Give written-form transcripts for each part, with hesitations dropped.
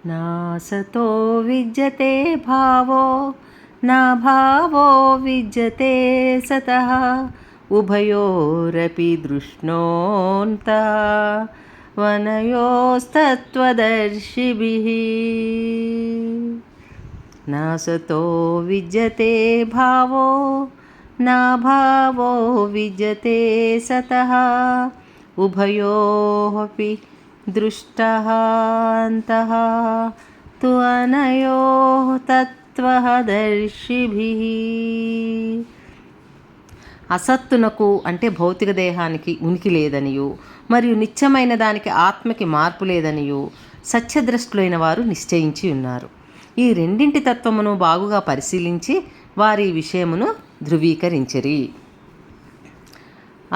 నాసతో విద్యతే భావో నా భావో విద్యతే సతః ఉభయోరపి దృష్ణోऽन्तः వనయోస్తత్వదర్శిభిః. నాసతో విద్యతే భావో నా భావో విద్యతే సతః ఉభయోరపి దృష్టః తు అనయోః తత్వదర్శిభిః. అసత్తునకు అంటే భౌతిక దేహానికి ఉనికి లేదనియు, మరియు నిత్యమైన దానికి ఆత్మకి మార్పు లేదనియు సత్యద్రష్టులైన వారు నిశ్చయించి ఉన్నారు. ఈ రెండింటి తత్వమును బాగుగా పరిశీలించి వారి విషయమును ధృవీకరించిరి.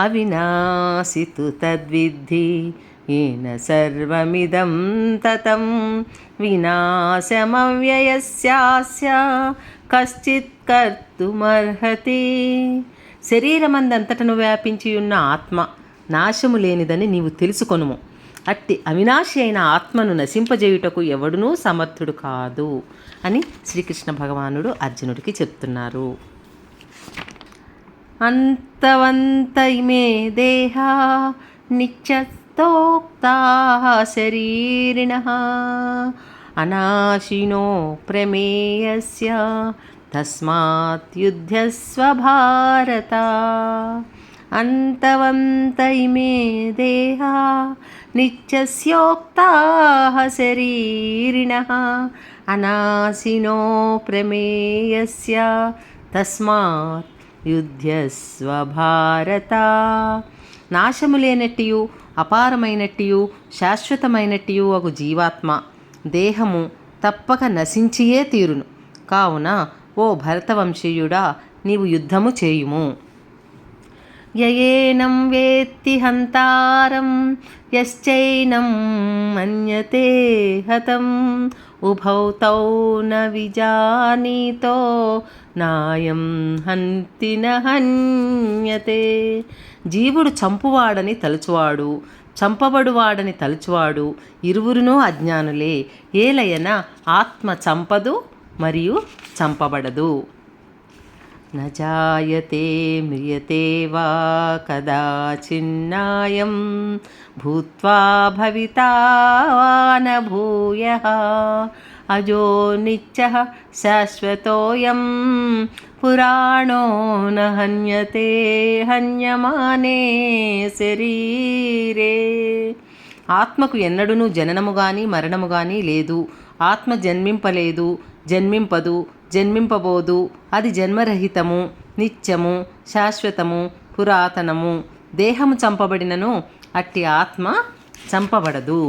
అవినాశితు తద్విద్ధి ఏన సర్వమిదం తతం వినాశమవ్యయస్యాస్య కశ్చిత్ కర్తుమర్హతి. శరీరమందంతటను వ్యాపించి ఉన్న ఆత్మ నాశము లేనిదని నీవు తెలుసుకొనుము. అట్టి అవినాశి అయిన ఆత్మను నశింపజేయుటకు ఎవడునూ సమర్థుడు కాదు అని శ్రీకృష్ణ భగవానుడు అర్జునుడికి చెప్తున్నారు. అంతవంత ఇమే దేహా నిత్యస్తోక్తా శరీరిణః అనాశినో ప్రమేయస్య తస్మాత్ యుధ్యస్వ భారత. అంతవంత ఇమే దేహా నిత్యస్యోక్తాః శరీరిణః అనాశినో ప్రమేయస్య తస్మాత్ యుధ్యస్వ భారత. నాశము లేనట్టియు అపారమైనట్టియు శాశ్వతమైనట్టియు అగు జీవాత్మ దేహము తప్పక నశించియే తీరును. కావున ఓ భరతవంశీయుడా, నీవు యుద్ధము చేయుము. యయేనం వేత్తి హంతారం యశ్చైనం మన్యతే హతం ఉభౌ తౌ న విజానీతో నాయం హంతి న హన్యతే. జీవుడు చంపువాడని తలుచువాడు, చంపబడువాడని తలుచువాడు ఇరువురునూ అజ్ఞానులే. ఏలయన ఆత్మ చంపదు మరియు చంపబడదు. న జాయతే మ్రియతే వా కదాచిన్నాయం భూత్వా భవితా వా న భూయః అజో నిత్యః శాశ్వతోయం పురాణో న హన్యతే హన్యమానే శరీరే. ఆత్మకు ఎన్నడూనూ జననము గాని మరణము గాని లేదు. ఆత్మ జన్మింపలేదు, జన్మింపదు, జన్మింపబోదు. అది జన్మరహితము, నిత్యము, శాశ్వతము, పురాతనము. దేహము చంపబడినను అట్టి ఆత్మ చంపబడదు.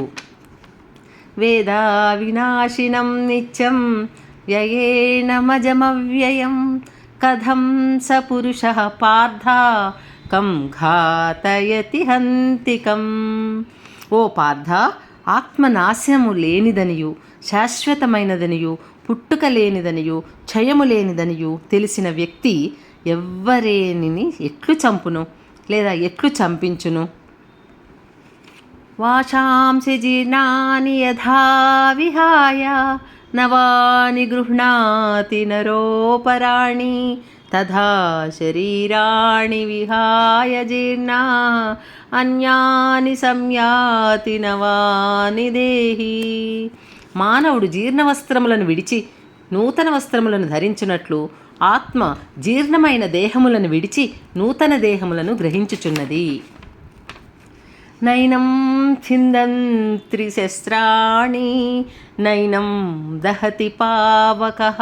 వేదా వినాశినం నిత్యం వ్యయేనమజమవ్యయం కథం స పురుషః పార్థ కం ఘాతయతి హంతికం. ఓ పార్థ, ఆత్మ నాశనము లేనిదనియు శాశ్వతమైనదనియు పుట్టుక లేనిదనియు క్షయము లేనిదనియు తెలిసిన వ్యక్తి ఎవ్వరేనిని ఎట్లు చంపును లేదా ఎట్లు చంపించును? వాచాంసి జీర్ణాని యథా విహాయ నవాని గృహ్ణాతి నరోపరాణి తథా శరీరాణి విహాయ జీర్ణా అన్యాని సంయాతి నవాని దేహి. మానవుడు జీర్ణ వస్త్రములను విడిచి నూతన వస్త్రములను ధరించినట్లు ఆత్మ జీర్ణమైన దేహములను విడిచి నూతన దేహములను గ్రహించుచున్నది. నైనం ఛిందంత్రి శస్త్రాణి నైనం దహతి పావకః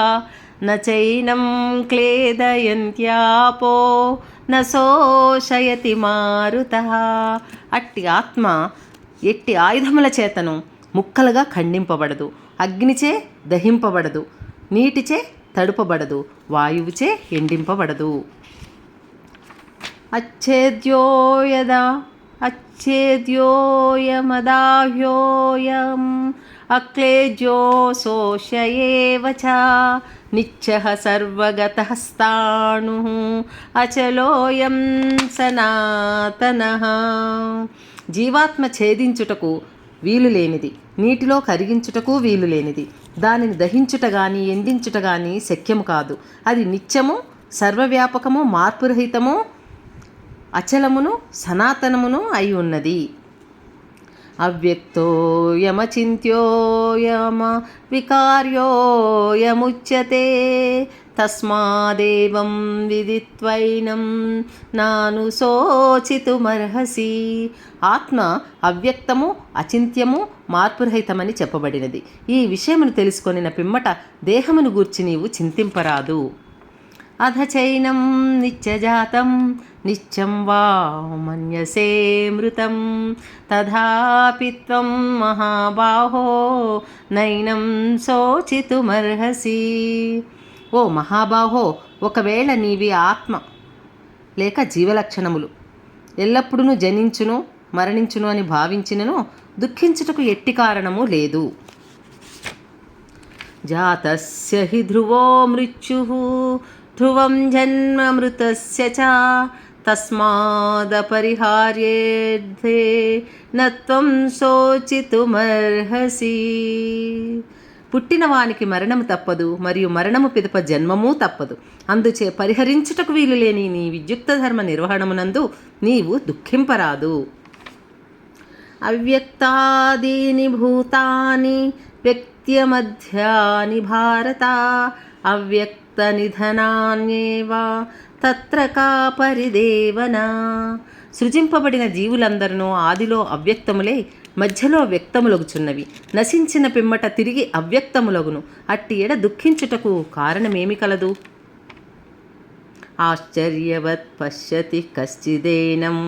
నచైనం క్లేదయంత్యాపో నశోషయతి మారుతః. అట్టి ఆత్మ ఎట్టి ఆయుధముల చేతను ముక్కలుగా ఖండింపబడదు, అగ్నిచే దహింపబడదు, నీటిచే తడుపబడదు, వాయువుచే ఎండింపబడదు. అచ్ఛేద్యోయమదాహ్యోయం అక్లేజ్యో శోష్యేవ చ నిత్యః సర్వగతః స్థాణుః అచలోయం సనాతనః. జీవాత్మ ఛేదించుటకు వీలులేనిది, నీటిలో కరిగించుటకు వీలులేనిది. దానిని దహించుట గాని ఎండించుట గాని శక్యము కాదు. అది నిత్యము, సర్వవ్యాపకము, మార్పురహితము, అచలమును, సనాతనమును అయి ఉన్నది. అవ్యక్తోయమచింత్యోయమ వికార్యోయముచ్యతే తస్మాదేవం విదిత్వైనం నాను శోచితుమర్హసి. ఆత్మ అవ్యక్తము, అచింత్యము, మార్పురహితమని చెప్పబడినది. ఈ విషయమును తెలుసుకొనిన పిమ్మట దేహమును గూర్చి నీవు చింతింపరాదు. అధచైనం నిత్యజాతం నిత్యం వా మన్యసే మృతం తథాపి త్వం మహాబాహో నైనం శోచితుమర్హసి. ఓ మహాబాహో, ఒకవేళ నీవి ఆత్మ లేక జీవలక్షణములు ఎల్లప్పుడూ జనించును మరణించును అని భావించినను దుఃఖించుటకు ఎట్టి కారణము లేదు. జాతస్య హి ధ్రువో మృత్యుః ధ్రువం జన్మ మృతస్య చ తస్మాదపరిహార్యేర్థే నత్వం శోచితుమర్హసి. పుట్టినవానికి మరణము తప్పదు, మరియు మరణము పిదప జన్మము తప్పదు. అందుచే పరిహరించుటకు వీలులేని నీ విద్యుక్త ధర్మ నిర్వహణమునందు నీవు దుఃఖింపరాదు. అవ్యక్తాదీని భూతాని వ్యక్త్యమధ్యాని భారత అవ్యక్త నిధనాన్యేవ తత్ర కా పరిదేవన. సృజింపబడిన జీవులందరూ ఆదిలో అవ్యక్తములే, మధ్యలో వ్యక్తములగుచున్నవి, నశించిన పిమ్మట తిరిగి అవ్యక్తములగును. అట్టి ఎడ దుఃఖించుటకు కారణమేమి కలదు? ఆశ్చర్యవత్ పశ్యతి కశ్చిదేనం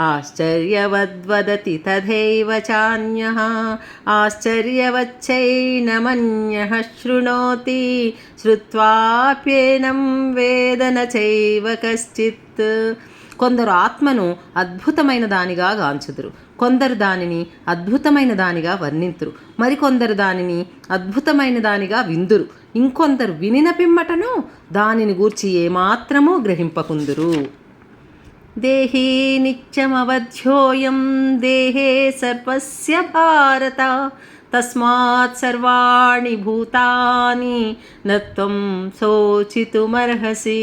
ఆశ్చర్యవద్వదతి తథైవ చాన్యః ఆశ్చర్యవచ్చైనమన్యః శృణోతి శ్రుత్వాప్యేనం వేద న చైవ కశ్చిత్. కొందరు ఆత్మను అద్భుతమైన దానిగా గాంచుదురు, కొందరు దానిని అద్భుతమైన దానిగా వర్ణింతురు, మరికొందరు దానిని అద్భుతమైన దానిగా విందురు, ఇంకొందరు వినిన పిమ్మటను దానిని గూర్చి ఏమాత్రమూ గ్రహింపకుందురు. దేహీ నిత్యమవధ్యోయం దేహే సర్వస్య భారత తస్మాత్ సర్వాణి భూతాని నత్వం శోచితుమర్హసి.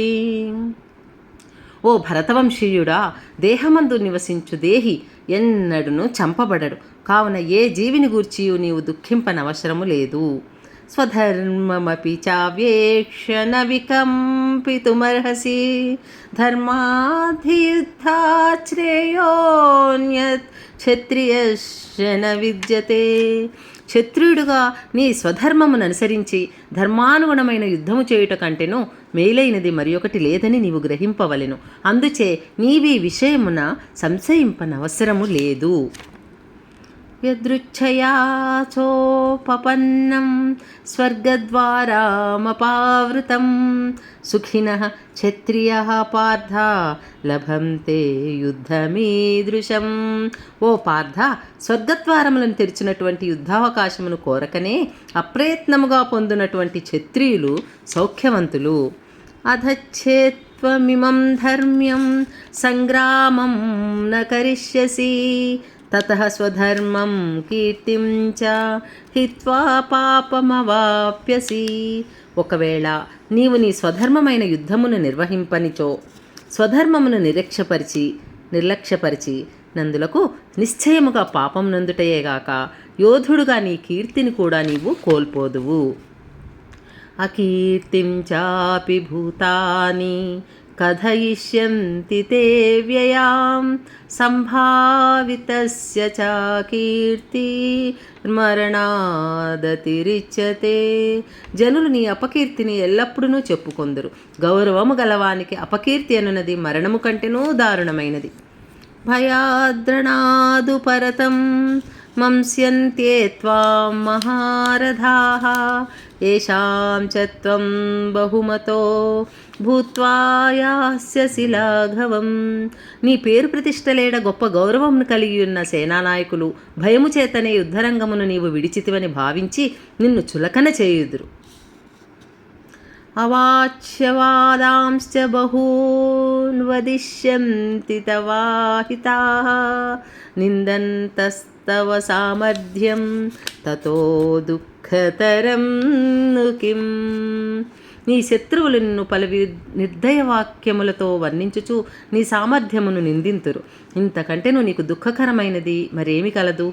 ఓ భరతవంశీయుడా, దేహమందు నివసించు దేహి ఎన్నడును చంపబడడు. కావున ఏ జీవిని గూర్చియు నీవు దుఃఖింపనవసరము లేదు. స్వధర్మమపి చావేక్ష న వికంపితుమర్హసి ధర్మాధియుద్ధాత్ శ్రేయోన్యత్ క్షత్రియస్య న విద్యతే. క్షత్రియుడుగా నీ స్వధర్మమును అనుసరించి ధర్మానుగుణమైన యుద్ధము చేయుట కంటేను మేలైనది మరి ఒకటి లేదని నీవు గ్రహింపవలెను. అందుచే నీవీ విషయమున సంశయింపనవసరము లేదు. యదృచ్ఛయా చోపపన్నం స్వర్గద్వారామపావృతం సుఖినః క్షత్రియః పార్థ లభంతే యుద్ధమీదృశం. ఓ పార్థ, స్వర్గద్వారములను తెరిచినటువంటి యుద్ధావకాశమును కోరకనే అప్రయత్నముగా పొందినటువంటి క్షత్రియులు సౌఖ్యవంతులు. అధచ్ఛేత్వమిమం ధర్మ్యం సంగ్రామం న కరిష్యసి తతః స్వధర్మం కీర్తిం చ హిత్వా పాపమవాప్యసి. ఒకవేళ నీవు నీ స్వధర్మమైన యుద్ధమును నిర్వహింపనిచో స్వధర్మమును నిర్లక్ష్యపరిచి నందులకు నిశ్చయముగా పాపం నందుటయేగాక యోధుడుగా నీ కీర్తిని కూడా నీవు కోల్పోదువు. అకీర్తిం చాపి భూతాని కథయిష్యంతి తే వ్యయాం సంభావితస్య చ కీర్తి మరణాదతిరిచ్యతే. జనులు నీ అపకీర్తిని ఎల్లప్పుడూ చెప్పుకొందురు. గౌరవము గలవానికి అపకీర్తి అనున్నది మరణము కంటేనూ దారుణమైనది. భయాద్రణాదు పరతం మంస్యంతే త్వాం మహారథాః ఏషాం చ త్వం బహుమతో భూత్వా యాస్యసి లాఘవం. నీ పేరు ప్రతిష్టలేడ గొప్ప గౌరవమును కలిగి ఉన్న సేనానాయకులు భయము చేతనే యుద్ధరంగమును నీవు విడిచితివని భావించి నిన్ను చులకన చేయుదురు. అవాచ్యవాదాంశ్చ బహూన్ వదిష్యంతి తవాహితాః నిందంతస్తవ సామర్థ్యం తతో దుఃఖతరం ను కిం. నీ శత్రువులు నిన్ను పలు నిర్దయ వాక్యములతో వర్ణించుచు నీ సామర్థ్యమును నిందింతురు. ఇంతకంటేను నీకు దుఃఖకరమైనది మరేమి కలదు?